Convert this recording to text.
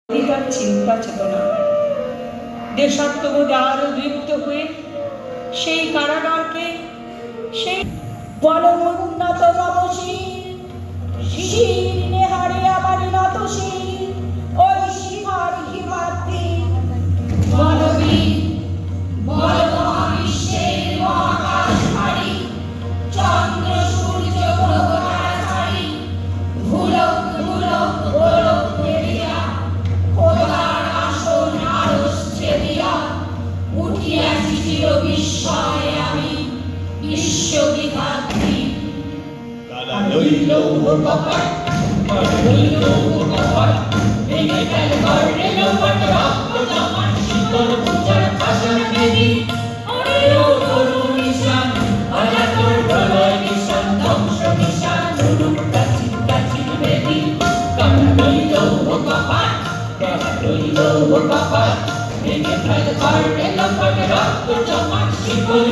অধিকার চিন্তা চেতনা দেশাত্মবোধে আরো দীপ্ত হয়ে সেই কারাগারকে সেই বনমুন্নত নবশীল শিশির নেহারে আবার নতশীল ওই শিখার হিমাদ্রি বনবীর বনমহাবিশ্বের মহাকাশ ভারী চন্দ্র সূর্য গ্রহ তারা ছাড়ি ভুলক ভুলক গোলক দেবিয়া খোদার আসন আরশ ছেদিয়া উঠিয়াছি চির বিস্ময়ে আমি বিশ্ববিধাত্রী কালা লইল কপাট লইল কপাট ভেঙে ফেল করে লোপাট রক্ত জমাট শীতল পূজার ভাষণ দেবী ওরেও তরুণ নিশান অজাতর প্রলয় নিশান ধ্বংস নিশান রূপ কাছি কাছি বেদি কালা লইল কপাট কালা লইল কপাট ভেঙে ফেল করে লোপাট রক্ত জমাট শীতল